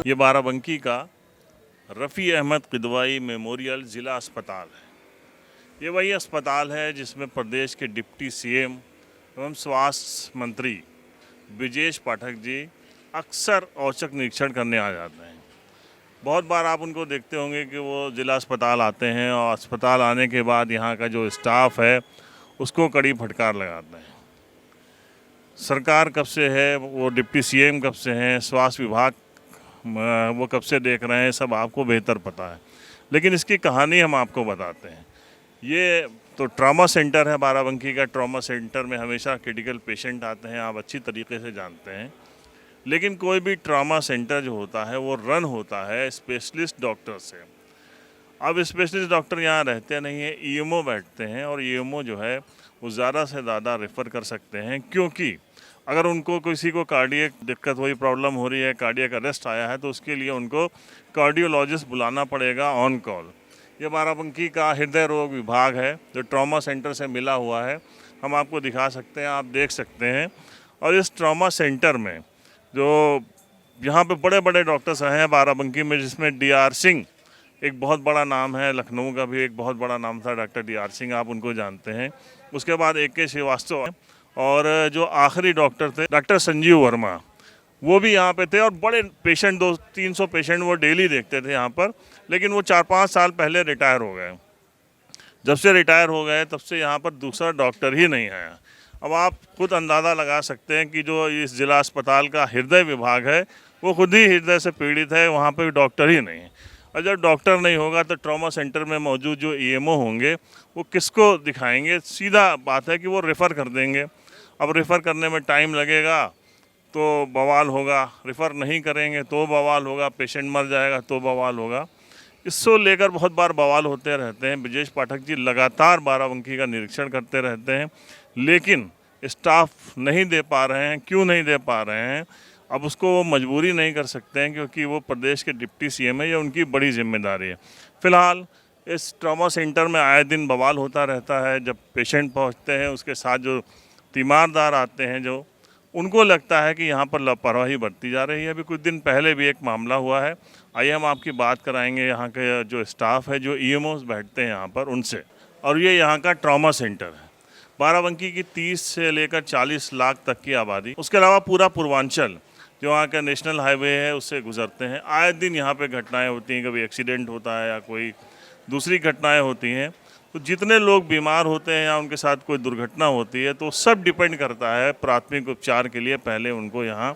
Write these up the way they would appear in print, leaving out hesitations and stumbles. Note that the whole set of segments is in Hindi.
ये बाराबंकी का रफ़ी अहमद किदवाई मेमोरियल ज़िला अस्पताल है। ये वही अस्पताल है जिसमें प्रदेश के डिप्टी सीएम एवं स्वास्थ्य मंत्री ब्रिजेश पाठक जी अक्सर औचक निरीक्षण करने आ जाते हैं। बहुत बार आप उनको देखते होंगे कि वो ज़िला अस्पताल आते हैं और अस्पताल आने के बाद यहाँ का जो स्टाफ है उसको कड़ी फटकार लगाते हैं। सरकार कब से है, वो डिप्टी सीएम कब से हैं, स्वास्थ्य विभाग वो कब से देख रहे हैं, सब आपको बेहतर पता है। लेकिन इसकी कहानी हम आपको बताते हैं। ये तो ट्रॉमा सेंटर है बाराबंकी का। ट्रॉमा सेंटर में हमेशा क्रिटिकल पेशेंट आते हैं, आप अच्छी तरीके से जानते हैं। लेकिन कोई भी ट्रॉमा सेंटर जो होता है वो रन होता है स्पेशलिस्ट डॉक्टर से। अब स्पेशलिस्ट डॉक्टर यहाँ रहते नहीं हैं, ईएमओ बैठते हैं और ईएमओ जो है वो ज़्यादा से ज़्यादा रेफ़र कर सकते हैं, क्योंकि अगर उनको किसी को कार्डियक दिक्कत हुई, प्रॉब्लम हो रही है, कार्डियक अरेस्ट आया है, तो उसके लिए उनको कार्डियोलॉजिस्ट बुलाना पड़ेगा ऑन कॉल। ये बाराबंकी का हृदय रोग विभाग है जो ट्रॉमा सेंटर से मिला हुआ है। हम आपको दिखा सकते हैं, आप देख सकते हैं। और इस ट्रॉमा सेंटर में जो यहाँ पे बड़े बड़े डॉक्टर्स हैं बाराबंकी में, जिसमें डीआर सिंह एक बहुत बड़ा नाम है, लखनऊ का भी एक बहुत बड़ा नाम था डॉक्टर डीआर सिंह, आप उनको जानते हैं। उसके बाद AK श्रीवास्तव और जो आखिरी डॉक्टर थे डॉक्टर संजीव वर्मा, वो भी यहाँ पे थे। और बड़े पेशेंट 200-300 पेशेंट वो डेली देखते थे यहाँ पर। लेकिन वो 4-5 साल पहले रिटायर हो गए। जब से रिटायर हो गए तब से यहाँ पर दूसरा डॉक्टर ही नहीं आया। अब आप खुद अंदाज़ा लगा सकते हैं कि जो इस ज़िला अस्पताल का हृदय विभाग है वो खुद ही हृदय से पीड़ित है, वहाँ पर डॉक्टर ही नहीं है। और जब डॉक्टर नहीं होगा तो ट्रॉमा सेंटर में मौजूद जो ईएमओ होंगे वो किसको दिखाएंगे? सीधा बात है कि वो रेफ़र कर देंगे। अब रेफ़र करने में टाइम लगेगा तो बवाल होगा, रेफ़र नहीं करेंगे तो बवाल होगा, पेशेंट मर जाएगा तो बवाल होगा। इसको लेकर बहुत बार बवाल होते रहते हैं। ब्रिजेश पाठक जी लगातार बाराबंकी का निरीक्षण करते रहते हैं, लेकिन स्टाफ नहीं दे पा रहे हैं। क्यों नहीं दे पा रहे हैं? अब उसको वो मजबूरी नहीं कर सकते हैं, क्योंकि वो प्रदेश के डिप्टी सीएम है, ये उनकी बड़ी जिम्मेदारी है। फ़िलहाल इस ट्रॉमा सेंटर में आए दिन बवाल होता रहता है। जब पेशेंट पहुंचते हैं उसके साथ जो तीमारदार आते हैं, जो उनको लगता है कि यहाँ पर लापरवाही बरती जा रही है। अभी कुछ दिन पहले भी एक मामला हुआ है, आइए हम आपकी बात कराएंगे यहाँ के जो स्टाफ है, जो ईएमओस बैठते हैं यहाँ पर, उनसे। और ये यहाँ का ट्रॉमा सेंटर है बाराबंकी की 30 से लेकर 40 लाख तक की आबादी। उसके अलावा पूरा पूर्वांचल जो वहाँ का नेशनल हाईवे है उससे गुजरते हैं। आए दिन यहाँ पे घटनाएं होती हैं, कभी एक्सीडेंट होता है या कोई दूसरी घटनाएं होती हैं। तो जितने लोग बीमार होते हैं या उनके साथ कोई दुर्घटना होती है तो सब डिपेंड करता है प्राथमिक उपचार के लिए पहले उनको यहाँ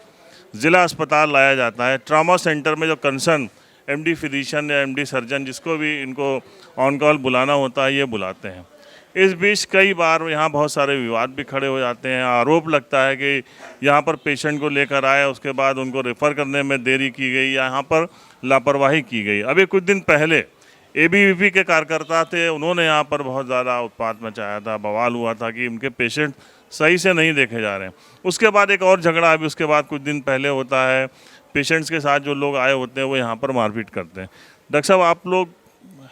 ज़िला अस्पताल लाया जाता है। ट्रॉमा सेंटर में जो कंसर्न MD फिजिशियन या MD सर्जन, जिसको भी इनको ऑन कॉल बुलाना होता है, ये बुलाते हैं। इस बीच कई बार यहाँ बहुत सारे विवाद भी खड़े हो जाते हैं। आरोप लगता है कि यहाँ पर पेशेंट को लेकर आए, उसके बाद उनको रेफ़र करने में देरी की गई या यहाँ पर लापरवाही की गई। अभी कुछ दिन पहले ABVP के कार्यकर्ता थे, उन्होंने यहाँ पर बहुत ज़्यादा उत्पात मचाया था, बवाल हुआ था कि उनके पेशेंट सही से नहीं देखे जा रहे हैं। उसके बाद एक और झगड़ा अभी उसके बाद कुछ दिन पहले होता है। पेशेंट्स के साथ जो लोग आए होते हैं वो यहाँ पर मारपीट करते हैं। डॉक्टर साहब, आप लोग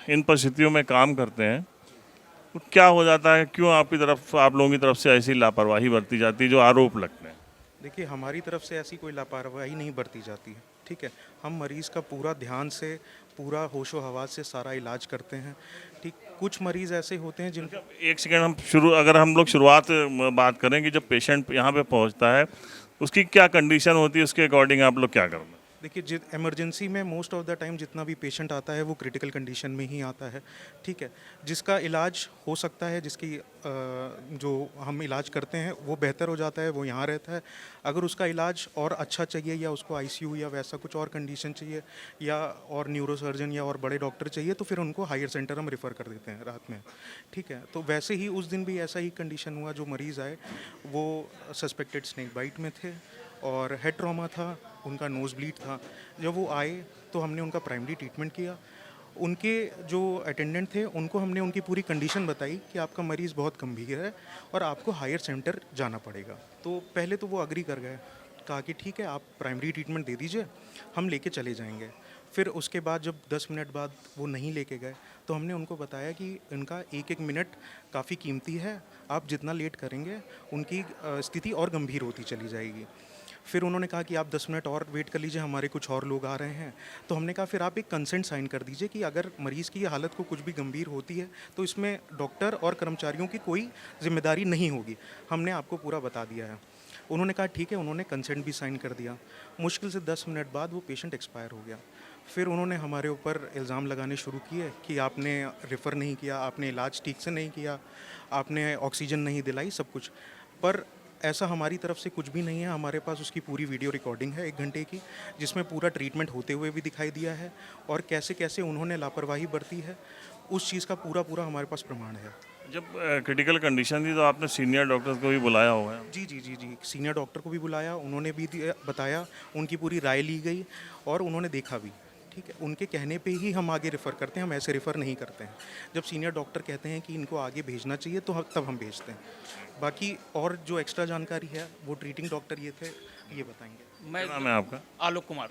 इन परिस्थितियों में काम करते हैं, तो क्या हो जाता है? क्यों आपकी तरफ, आप लोगों की तरफ से ऐसी लापरवाही बरती जाती है जो आरोप लगते हैं? देखिए, हमारी तरफ से ऐसी कोई लापरवाही नहीं बरती जाती है, ठीक है। हम मरीज़ का पूरा ध्यान से, पूरा होशो हवास से सारा इलाज करते हैं, ठीक। कुछ मरीज़ ऐसे होते हैं जिनका एक सेकंड, अगर हम लोग शुरुआत बात करें कि जब पेशेंट यहाँ पे पहुँचता है उसकी क्या कंडीशन होती है, उसके अकॉर्डिंग आप लोग क्या करते हैं? देखिए, इमरजेंसी में मोस्ट ऑफ द टाइम जितना भी पेशेंट आता है वो क्रिटिकल कंडीशन में ही आता है, ठीक है। जिसका इलाज हो सकता है, जिसकी जो हम इलाज करते हैं वो बेहतर हो जाता है, वो यहाँ रहता है। अगर उसका इलाज और अच्छा चाहिए या उसको ICU या वैसा कुछ और कंडीशन चाहिए या और न्यूरोसर्जन या और बड़े डॉक्टर चाहिए तो फिर उनको हायर सेंटर हम रेफ़र कर देते हैं रात में, ठीक है। तो वैसे ही उस दिन भी ऐसा ही कंडीशन हुआ। जो मरीज़ आए वो सस्पेक्टेड स्नेक बाइट में थे और हेड ट्रॉमा था, उनका नोज़ ब्लीड था। जब वो आए तो हमने उनका प्राइमरी ट्रीटमेंट किया। उनके जो अटेंडेंट थे उनको हमने उनकी पूरी कंडीशन बताई कि आपका मरीज़ बहुत गंभीर है और आपको हायर सेंटर जाना पड़ेगा। तो पहले तो वो अग्री कर गए, कहा कि ठीक है, आप प्राइमरी ट्रीटमेंट दे दीजिए, हम लेके चले जाएंगे। फिर उसके बाद जब 10 मिनट बाद वो नहीं लेके गए तो हमने उनको बताया कि इनका एक एक मिनट काफ़ी कीमती है, आप जितना लेट करेंगे उनकी स्थिति और गंभीर होती चली जाएगी। फिर उन्होंने कहा कि आप 10 मिनट और वेट कर लीजिए, हमारे कुछ और लोग आ रहे हैं। तो हमने कहा फिर आप एक कंसेंट साइन कर दीजिए कि अगर मरीज़ की हालत को कुछ भी गंभीर होती है तो इसमें डॉक्टर और कर्मचारियों की कोई जिम्मेदारी नहीं होगी, हमने आपको पूरा बता दिया है। उन्होंने कहा ठीक है, उन्होंने कंसेंट भी साइन कर दिया। मुश्किल से 10 मिनट बाद वो पेशेंट एक्सपायर हो गया। फिर उन्होंने हमारे ऊपर इल्ज़ाम लगाने शुरू किए कि आपने रेफ़र नहीं किया, आपने इलाज ठीक से नहीं किया, आपने ऑक्सीजन नहीं दिलाई, सब कुछ। पर ऐसा हमारी तरफ से कुछ भी नहीं है। हमारे पास उसकी पूरी वीडियो रिकॉर्डिंग है 1 घंटे की, जिसमें पूरा ट्रीटमेंट होते हुए भी दिखाई दिया है और कैसे-कैसे उन्होंने लापरवाही बरती है, उस चीज़ का पूरा हमारे पास प्रमाण है। जब क्रिटिकल कंडीशन थी तो आपने सीनियर डॉक्टर्स को भी बुलाया होगा। जी। सीनियर डॉक्टर को भी बुलाया, उन्होंने भी बताया, उनकी पूरी राय ली गई और उन्होंने देखा भी। ठीक है, उनके कहने पे ही हम आगे रेफ़र करते हैं, हम ऐसे रेफ़र नहीं करते हैं। जब सीनियर डॉक्टर कहते हैं कि इनको आगे भेजना चाहिए तो तब हम भेजते हैं। बाकी और जो एक्स्ट्रा जानकारी है वो ट्रीटिंग डॉक्टर ये थे, ये बताएंगे। मैं क्या नाम है आपका? आलोक कुमार।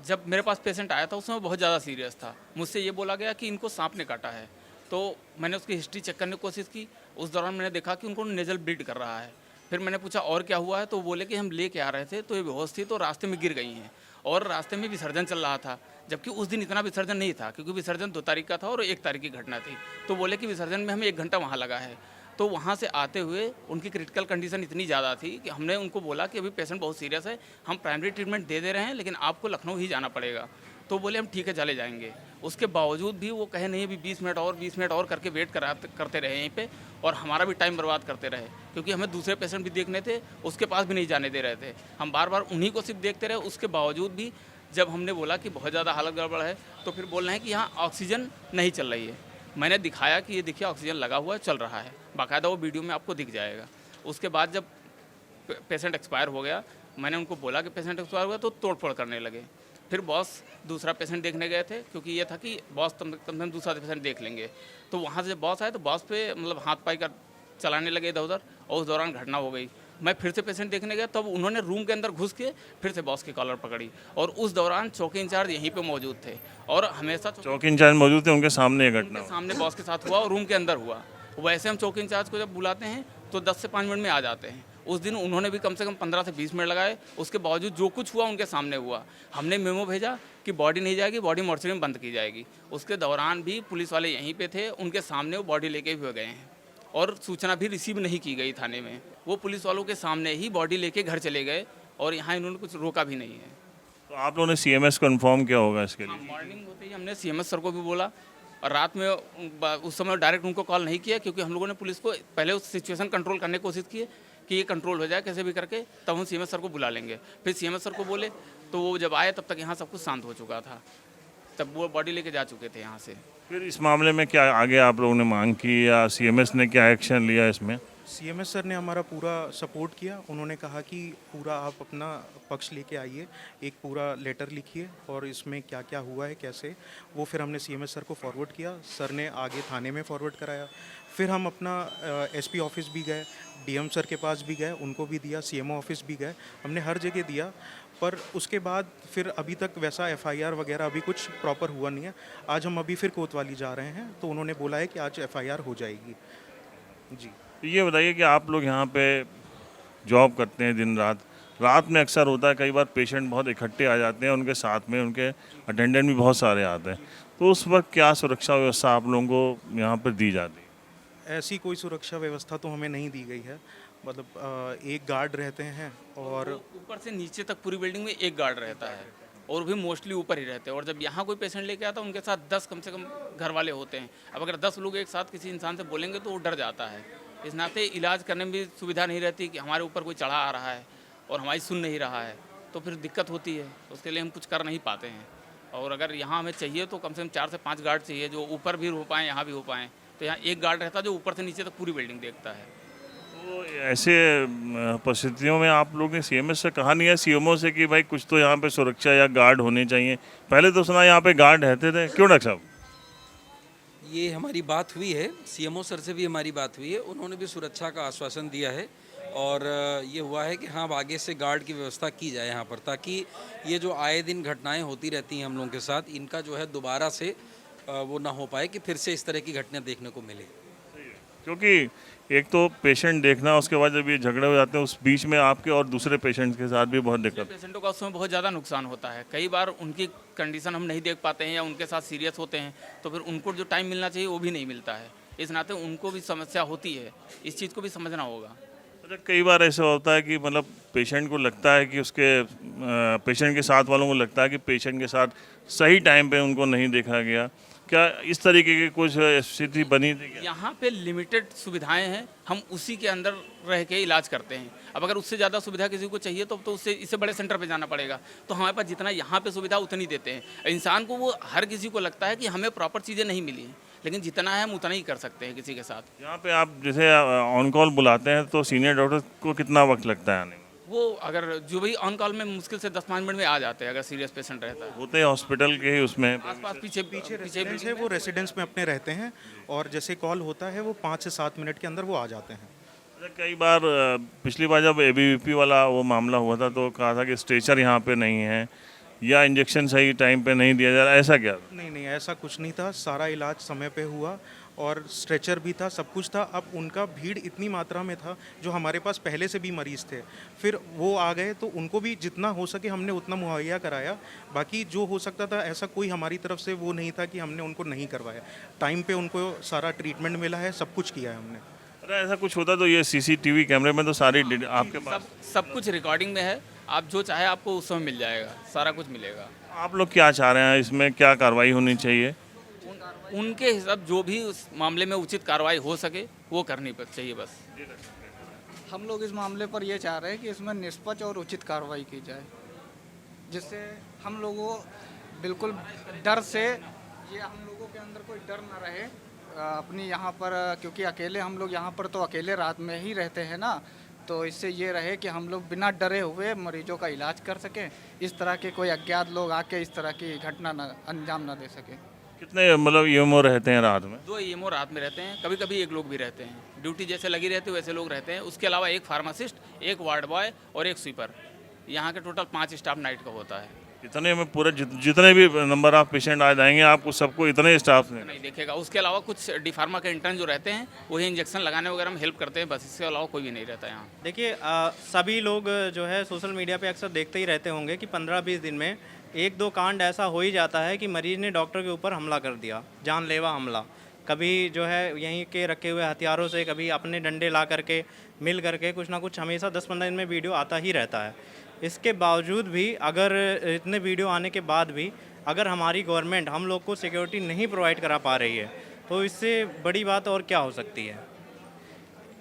जब मेरे पास पेशेंट आया था उसमें बहुत ज़्यादा सीरियस था। मुझसे ये बोला गया कि इनको सांप ने काटा है, तो मैंने उसकी हिस्ट्री चेक करने की कोशिश की। उस दौरान मैंने देखा कि उनको नेज़ल ब्लीड कर रहा है। फिर मैंने पूछा और क्या हुआ है, तो वो बोले कि हम लेके आ रहे थे तो ये बेहोश थी, तो रास्ते में गिर गई हैं और रास्ते में विसर्जन चल रहा था। जबकि उस दिन इतना विसर्जन नहीं था, क्योंकि विसर्जन 2 तारीख का था और 1 तारीख की घटना थी। तो बोले कि विसर्जन में हमें 1 घंटा वहाँ लगा है। तो वहाँ से आते हुए उनकी क्रिटिकल कंडीशन इतनी ज़्यादा थी कि हमने उनको बोला कि अभी पेशेंट बहुत सीरियस है, हम प्राइमरी ट्रीटमेंट दे रहे हैं, लेकिन आपको लखनऊ ही जाना पड़ेगा। तो बोले हम ठीक है चले जाएंगे। उसके बावजूद भी वो कहे नहीं, अभी 20 मिनट और करके वेट करते रहे यहीं पे, और हमारा भी टाइम बर्बाद करते रहे, क्योंकि हमें दूसरे पेशेंट भी देखने थे, उसके पास भी नहीं जाने दे रहे थे। हम बार बार उन्हीं को सिर्फ देखते रहे। उसके बावजूद भी जब हमने बोला कि बहुत ज़्यादा हालत गड़बड़ है, तो फिर बोल रहे हैं कि यहाँ ऑक्सीजन नहीं चल रही है। मैंने दिखाया कि ये देखिए ऑक्सीजन लगा हुआ है, चल रहा है, बाकायदा वो वीडियो में आपको दिख जाएगा। उसके बाद जब पेशेंट एक्सपायर हो गया, मैंने उनको बोला कि पेशेंट एक्सपायर हुआ, तो तोड़फोड़ करने लगे। फिर बॉस दूसरा पेशेंट देखने गए थे, क्योंकि ये था कि बॉस कम से कम दूसरा पेशेंट देख लेंगे। तो वहाँ से जब बॉस आए तो बॉस पे मतलब हाथ पाई कर चलाने लगे इधर उधर, और उस दौरान घटना हो गई। मैं फिर से पेशेंट देखने गया, तब उन्होंने रूम के अंदर घुस के फिर से बॉस की कॉलर पकड़ी, और उस दौरान चौकी इंचार्ज यहीं पे मौजूद थे। और हमेशा चौकी इंचार्ज मौजूद थे, उनके सामने ये घटना उनके सामने बॉस के साथ हुआ और रूम के अंदर हुआ। वैसे हम चौकी इंचार्ज को जब बुलाते हैं तो 10 से 5 मिनट में आ जाते हैं। उस दिन उन्होंने भी कम से कम 15 से 20 मिनट लगाए। उसके बावजूद जो कुछ हुआ उनके सामने हुआ। हमने मेमो भेजा कि बॉडी नहीं जाएगी, बॉडी मोर्चरी में बंद की जाएगी। उसके दौरान भी पुलिस वाले यहीं पे थे, उनके सामने वो बॉडी लेके भी गए हैं, और सूचना भी रिसीव नहीं की गई थाने में। वो पुलिस वालों के सामने ही बॉडी लेके घर चले गए, और यहाँ इन्होंने कुछ रोका भी नहीं है। तो आप लोगों ने CMS को इन्फॉर्म किया होगा इसके लिए? मॉर्निंग होते ही हमने CMS सर को भी बोला, और रात में उस समय डायरेक्ट उनको कॉल नहीं किया, क्योंकि हम लोगों ने पुलिस को पहले उस सिचुएशन कंट्रोल करने की कोशिश की कि ये कंट्रोल हो जाए कैसे भी करके, तब हम CMS सर को बुला लेंगे। फिर CMS सर को बोले, तो वो जब आए तब तक यहाँ सब कुछ शांत हो चुका था, तब वो बॉडी लेके जा चुके थे यहाँ से। फिर इस मामले में क्या आगे आप लोगों ने मांग की, या CMS ने क्या एक्शन लिया इसमें? CMS सर ने हमारा पूरा सपोर्ट किया। उन्होंने कहा कि पूरा आप अपना पक्ष लेके आइए, एक पूरा लेटर लिखिए और इसमें क्या क्या हुआ है कैसे, वो फिर हमने CMS सर को फॉरवर्ड किया। सर ने आगे थाने में फॉरवर्ड कराया। फिर हम अपना SP ऑफिस भी गए, DM सर के पास भी गए, उनको भी दिया, CMO ऑफिस भी गए, हमने हर जगह दिया। पर उसके बाद फिर अभी तक वैसा FIR वगैरह अभी कुछ प्रॉपर हुआ नहीं है। आज हम अभी फिर कोतवाली जा रहे हैं, तो उन्होंने बोला है कि आज FIR हो जाएगी। जी। तो ये बताइए कि आप लोग यहाँ पे जॉब करते हैं दिन रात, रात में अक्सर होता है कई बार पेशेंट बहुत इकट्ठे आ जाते हैं, उनके साथ में उनके अटेंडेंट भी बहुत सारे आते हैं, तो उस वक्त क्या सुरक्षा व्यवस्था आप लोगों को यहाँ पर दी जाती है? ऐसी कोई सुरक्षा व्यवस्था तो हमें नहीं दी गई है। मतलब एक गार्ड रहते हैं और ऊपर से नीचे तक पूरी बिल्डिंग में एक गार्ड रहता है, और भी मोस्टली ऊपर ही रहते हैं। और जब यहाँ कोई पेशेंट लेके आता है, उनके साथ 10 कम से कम घर वाले होते हैं। अब अगर 10 लोग एक साथ किसी इंसान से बोलेंगे तो वो डर जाता है। इस नाते इलाज करने में भी सुविधा नहीं रहती कि हमारे ऊपर कोई चढ़ा आ रहा है और हमारी सुन नहीं रहा है, तो फिर दिक्कत होती है। उसके लिए हम कुछ कर नहीं पाते हैं। और अगर यहाँ हमें चाहिए तो कम से कम 4 से 5 गार्ड चाहिए, जो ऊपर भी हो पाएँ, यहाँ भी हो पाएँ। तो यहाँ एक गार्ड रहता है जो ऊपर से नीचे तक पूरी बिल्डिंग देखता है। तो ऐसे परिस्थितियों में आप लोग ने CMS से कहा नहीं है, CMO से, कि भाई कुछ तो यहाँ पे सुरक्षा या गार्ड होने चाहिए? पहले तो सुना यहाँ पे गार्ड रहते थे, क्यों डॉक्टर साहब? ये हमारी बात हुई है, CMO सर से भी हमारी बात हुई है, उन्होंने भी सुरक्षा का आश्वासन दिया है। और ये हुआ है कि हाँ, अब आगे से गार्ड की व्यवस्था की जाए यहाँ पर, ताकि ये जो आए दिन घटनाएं होती रहती हैं हम लोगों के साथ, इनका जो है दोबारा से वो ना हो पाए कि फिर से इस तरह की घटना देखने को मिले। क्योंकि एक तो पेशेंट देखना, उसके बाद जब ये झगड़े हो जाते हैं उस बीच में आपके और दूसरे पेशेंट्स के साथ भी बहुत दिक्कत। पेशेंटों का उसमें बहुत ज़्यादा नुकसान होता है। कई बार उनकी कंडीशन हम नहीं देख पाते हैं या उनके साथ सीरियस होते हैं, तो फिर उनको जो टाइम मिलना चाहिए वो भी नहीं मिलता है। इस नाते उनको भी समस्या होती है, इस चीज़ को भी समझना होगा। अच्छा, कई बार ऐसा होता है कि मतलब पेशेंट को लगता है कि उसके पेशेंट के साथ वालों को लगता है कि पेशेंट के साथ सही टाइम पे उनको नहीं देखा गया। क्या इस तरीके की कुछ स्थिति बनी थी क्या? यहाँ पे लिमिटेड सुविधाएं हैं, हम उसी के अंदर रह के इलाज करते हैं। अब अगर उससे ज़्यादा सुविधा किसी को चाहिए तो उससे इससे बड़े सेंटर पे जाना पड़ेगा। तो हमारे पास जितना यहाँ पे सुविधा उतनी देते हैं। इंसान को वो हर किसी को लगता है कि हमें प्रॉपर चीज़ें नहीं मिली हैं, लेकिन जितना है हम उतना ही कर सकते हैं किसी के साथ। यहाँ पे आप जैसे ऑन कॉल बुलाते हैं तो सीनियर डॉक्टर को कितना वक्त लगता है आने में? वो अगर जो भी ऑन कॉल में मुश्किल से 10-5 मिनट में आ जाते हैं अगर सीरियस पेशेंट रहता है। होते हैं हॉस्पिटल के ही उसमें। आसपास पीछे रेसिडेंस है, वो रेसिडेंस में अपने रहते हैं और जैसे कॉल होता है वो 5 से 7 मिनट के अंदर वो आ जाते हैं। अच्छा, कई बार पिछली बार जब एबीवीपी वाला वो मामला हुआ था तो कहा था कि स्ट्रेचर यहाँ पे नहीं है या इंजेक्शन सही टाइम पे नहीं दिया जा रहा, ऐसा क्या? नहीं, ऐसा कुछ नहीं था। सारा इलाज समय पे हुआ और स्ट्रेचर भी था, सब कुछ था। अब उनका भीड़ इतनी मात्रा में था, जो हमारे पास पहले से भी मरीज़ थे, फिर वो आ गए तो उनको भी जितना हो सके हमने उतना मुहैया कराया। बाकी जो हो सकता था ऐसा कोई हमारी तरफ से वो नहीं था कि हमने उनको नहीं करवाया। टाइम पे उनको सारा ट्रीटमेंट मिला है, सब कुछ किया है हमने। अरे ऐसा कुछ होता तो ये सीसीटीवी कैमरे में तो सारी आपके पास सब कुछ रिकॉर्डिंग में है। आप जो चाहे आपको उस समय मिल जाएगा, सारा कुछ मिलेगा। आप लोग क्या चाह रहे हैं, इसमें क्या कार्रवाई होनी चाहिए? उनके हिसाब जो भी उस मामले में उचित कार्रवाई हो सके वो करनी चाहिए बस। हम लोग इस मामले पर ये चाह रहे हैं कि इसमें निष्पक्ष और उचित कार्रवाई की जाए, जिससे हम लोगों बिल्कुल डर से, ये हम लोगों के अंदर कोई डर ना रहे अपनी यहाँ पर, क्योंकि अकेले हम लोग यहाँ पर तो अकेले रात में ही रहते हैं ना, तो इससे ये रहे कि हम लोग बिना डरे हुए मरीजों का इलाज कर सकें। इस तरह के कोई अज्ञात लोग आके इस तरह की घटना न अंजाम ना दे सके। कितने मतलब ईएमओ रहते हैं रात में? 2 ईएमओ रात में रहते हैं, कभी कभी 1 लोग भी रहते हैं। ड्यूटी जैसे लगी रहती है वैसे लोग रहते हैं। उसके अलावा 1 फार्मासिस्ट, 1 वार्ड बॉय और 1 स्वीपर। यहाँ के टोटल 5 स्टाफ नाइट का होता है। इतने में पूरे जितने भी नंबर ऑफ पेशेंट आ जाएंगे आपको सबको इतने स्टाफ ने नहीं देखेगा। उसके अलावा कुछ डिफार्मा के इंटर्न जो रहते हैं वही इंजेक्शन लगाने वगैरह में हेल्प करते हैं, बस इसके अलावा कोई भी नहीं रहता यहाँ। देखिए सभी लोग जो है सोशल मीडिया पे अक्सर देखते ही रहते होंगे कि 15-20 दिन में 1-2 कांड ऐसा हो ही जाता है कि मरीज ने डॉक्टर के ऊपर हमला कर दिया, जानलेवा हमला। कभी जो है यहीं के रखे हुए हथियारों से, कभी अपने डंडे ला करके मिल करके कुछ ना कुछ हमेशा 10-15 दिन में वीडियो आता ही रहता है। इसके बावजूद भी अगर इतने वीडियो आने के बाद भी अगर हमारी गवर्नमेंट हम लोग को सिक्योरिटी नहीं प्रोवाइड करा पा रही है तो इससे बड़ी बात और क्या हो सकती है।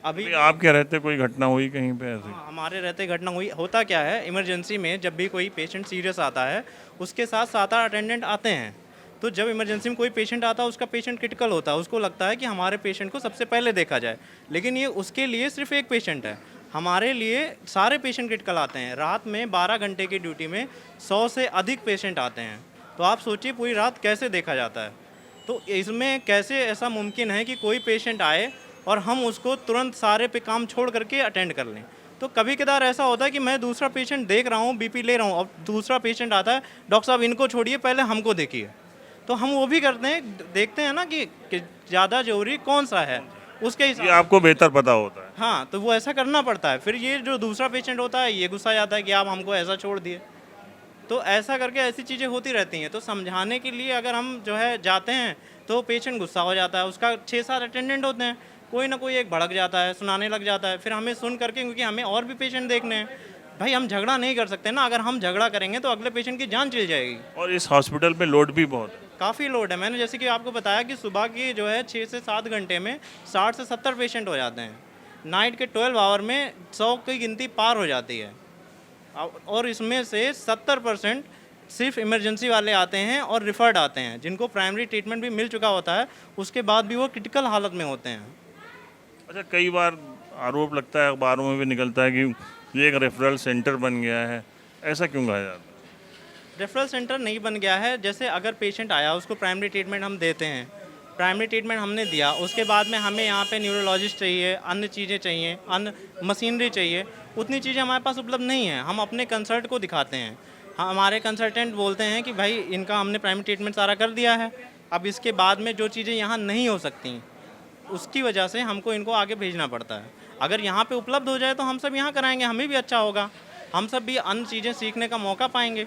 अभी आप क्या रहते कोई घटना हुई कहीं पे ऐसी? हमारे रहते घटना हुई। होता क्या है, इमरजेंसी में जब भी कोई पेशेंट सीरियस आता है उसके साथ 7-8 अटेंडेंट आते हैं। तो जब इमरजेंसी में कोई पेशेंट आता है, उसका पेशेंट क्रिटिकल होता है, उसको लगता है कि हमारे पेशेंट को सबसे पहले देखा जाए, लेकिन ये उसके लिए सिर्फ एक पेशेंट है। हमारे लिए सारे पेशेंट क्रिटिकल आते हैं। रात में 12 घंटे की ड्यूटी में 100 से अधिक पेशेंट आते हैं। तो आप सोचिए पूरी रात कैसे देखा जाता है। तो इसमें कैसे ऐसा मुमकिन है कि कोई पेशेंट आए और हम उसको तुरंत सारे पे काम छोड़ करके अटेंड कर लें। तो कभी कदार ऐसा होता है कि मैं दूसरा पेशेंट देख रहा हूँ, बीपी ले रहा हूँ, अब दूसरा पेशेंट आता है, डॉक्टर साहब इनको छोड़िए पहले हमको देखिए। तो हम वो भी करते हैं, देखते हैं ना कि ज़्यादा जरूरी कौन सा है, उसके हिसाब ये आपको बेहतर पता होता है। हाँ, तो वो ऐसा करना पड़ता है। फिर ये जो दूसरा पेशेंट होता है ये गुस्सा जाता है कि आप हमको ऐसा छोड़ दिए। तो ऐसा करके ऐसी चीज़ें होती रहती हैं। तो समझाने के लिए अगर हम जो है जाते हैं तो पेशेंट गुस्सा हो जाता है। उसका 6-7 अटेंडेंट होते हैं, कोई ना कोई एक भड़क जाता है, सुनाने लग जाता है। फिर हमें सुन करके, क्योंकि हमें और भी पेशेंट देखने हैं, भाई हम झगड़ा नहीं कर सकते ना। अगर हम झगड़ा करेंगे तो अगले पेशेंट की जान चली जाएगी। और इस हॉस्पिटल पे लोड भी बहुत है। काफ़ी लोड है। मैंने जैसे कि आपको बताया कि सुबह की जो है 6 से 7 घंटे में 60 से 70 पेशेंट हो जाते हैं। नाइट के 12 आवर में 100 की गिनती पार हो जाती है। और इसमें से 70% सिर्फ इमरजेंसी वाले आते हैं और रिफर्ड आते हैं, जिनको प्राइमरी ट्रीटमेंट भी मिल चुका होता है, उसके बाद भी वो क्रिटिकल हालत में होते हैं। अच्छा, कई बार आरोप लगता है, अखबारों में भी निकलता है कि ये एक रेफरल सेंटर बन गया है, ऐसा क्यों कहा जाता है? रेफरल सेंटर नहीं बन गया है। जैसे अगर पेशेंट आया, उसको प्राइमरी ट्रीटमेंट हम देते हैं, प्राइमरी ट्रीटमेंट हमने दिया, उसके बाद में हमें यहाँ पे न्यूरोलॉजिस्ट चाहिए, अन्य चीज़ें चाहिए, अन्य मशीनरी चाहिए, उतनी चीज़ें हमारे पास उपलब्ध नहीं है। हम अपने कंसल्ट को दिखाते हैं, हमारे कंसल्टेंट बोलते हैं कि भाई इनका हमने प्राइमरी ट्रीटमेंट सारा कर दिया है, अब इसके बाद में जो चीज़ें यहाँ नहीं हो सकती उसकी वजह से हमको इनको आगे भेजना पड़ता है। अगर यहाँ पे उपलब्ध हो जाए तो हम सब यहाँ कराएंगे, हमें भी अच्छा होगा, हम सब भी अन्य चीज़ें सीखने का मौका पाएंगे।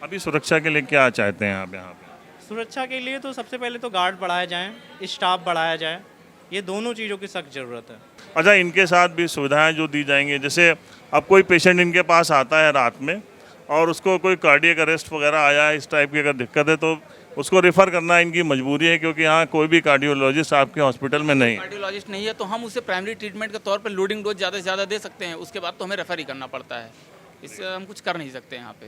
अभी सुरक्षा के लिए क्या चाहते हैं आप यहाँ पे? सुरक्षा के लिए तो सबसे पहले तो गार्ड बढ़ाया जाए, स्टाफ बढ़ाया जाए, ये दोनों चीज़ों की सख्त ज़रूरत है। अच्छा, इनके साथ भी सुविधाएं जो दी जाएंगी, जैसे अब कोई पेशेंट इनके पास आता है रात में और उसको कोई कार्डियक अरेस्ट वगैरह आया है, इस टाइप की अगर दिक्कत है तो उसको रेफ़र करना इनकी मजबूरी है, क्योंकि यहाँ कोई भी कार्डियोलॉजिस्ट आपके हॉस्पिटल में नहीं है। कार्डियोलॉजिस्ट नहीं है तो हम उसे प्राइमरी ट्रीटमेंट के तौर पर लोडिंग डोज ज़्यादा से ज़्यादा दे सकते हैं, उसके बाद तो हमें रेफर ही करना पड़ता है, इससे हम कुछ कर नहीं सकते यहाँ पे।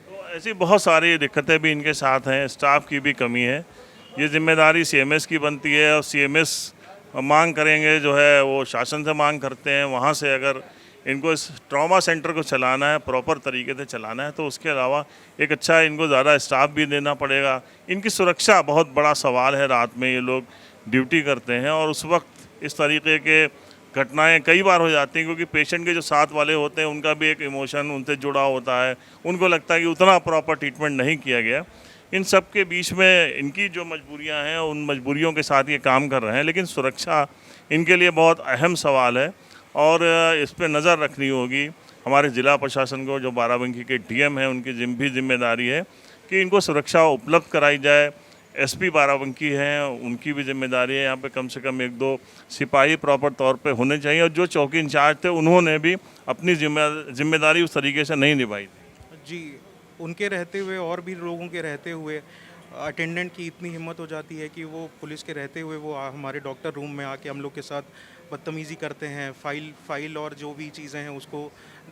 तो ऐसी बहुत सारी दिक्कतें भी इनके साथ हैं, स्टाफ की भी कमी है। ये जिम्मेदारी सीएमएस की बनती है और सीएमएस मांग करेंगे, जो है वो शासन से मांग करते हैं। वहाँ से अगर इनको इस ट्रॉमा सेंटर को चलाना है, प्रॉपर तरीके से चलाना है, तो उसके अलावा एक अच्छा इनको ज़्यादा स्टाफ भी देना पड़ेगा। इनकी सुरक्षा बहुत बड़ा सवाल है। रात में ये लोग ड्यूटी करते हैं और उस वक्त इस तरीके के घटनाएं कई बार हो जाती हैं, क्योंकि पेशेंट के जो साथ वाले होते हैं उनका भी एक इमोशन उनसे जुड़ा होता है, उनको लगता है कि उतना प्रॉपर ट्रीटमेंट नहीं किया गया। इन सब के बीच में इनकी जो मजबूरियां हैं, उन मजबूरियों के साथ ये काम कर रहे हैं, लेकिन सुरक्षा इनके लिए बहुत अहम सवाल है और इस पर नज़र रखनी होगी। हमारे ज़िला प्रशासन को, जो बाराबंकी के डीएम हैं, उनकी भी जिम्मेदारी है कि इनको सुरक्षा उपलब्ध कराई जाए। एसपी बाराबंकी हैं, उनकी भी जिम्मेदारी है। यहाँ पे कम से कम 1-2 सिपाही प्रॉपर तौर पे होने चाहिए और जो चौकी इंचार्ज थे उन्होंने भी अपनी जिम्मेदारी उस तरीके से नहीं निभाई थी। जी, उनके रहते हुए और भी लोगों के रहते हुए अटेंडेंट की इतनी हिम्मत हो जाती है कि वो पुलिस के रहते हुए वो हमारे डॉक्टर रूम में आके हम लोग के साथ बदतमीज़ी करते हैं, फाइल और जो भी चीज़ें हैं उसको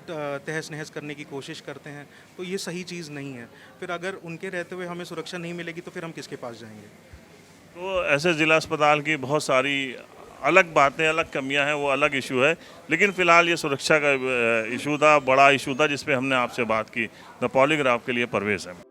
तहस नहस करने की कोशिश करते हैं। तो ये सही चीज़ नहीं है। फिर अगर उनके रहते हुए हमें सुरक्षा नहीं मिलेगी तो फिर हम किसके पास जाएंगे? तो ऐसे ज़िला अस्पताल की बहुत सारी अलग बातें, अलग कमियां हैं, वो अलग इशू है। लेकिन फ़िलहाल ये सुरक्षा का इशू था, बड़ा इशू था, जिस पे हमने आपसे बात की। द पॉलीग्राफ के लिए परवेज़ है।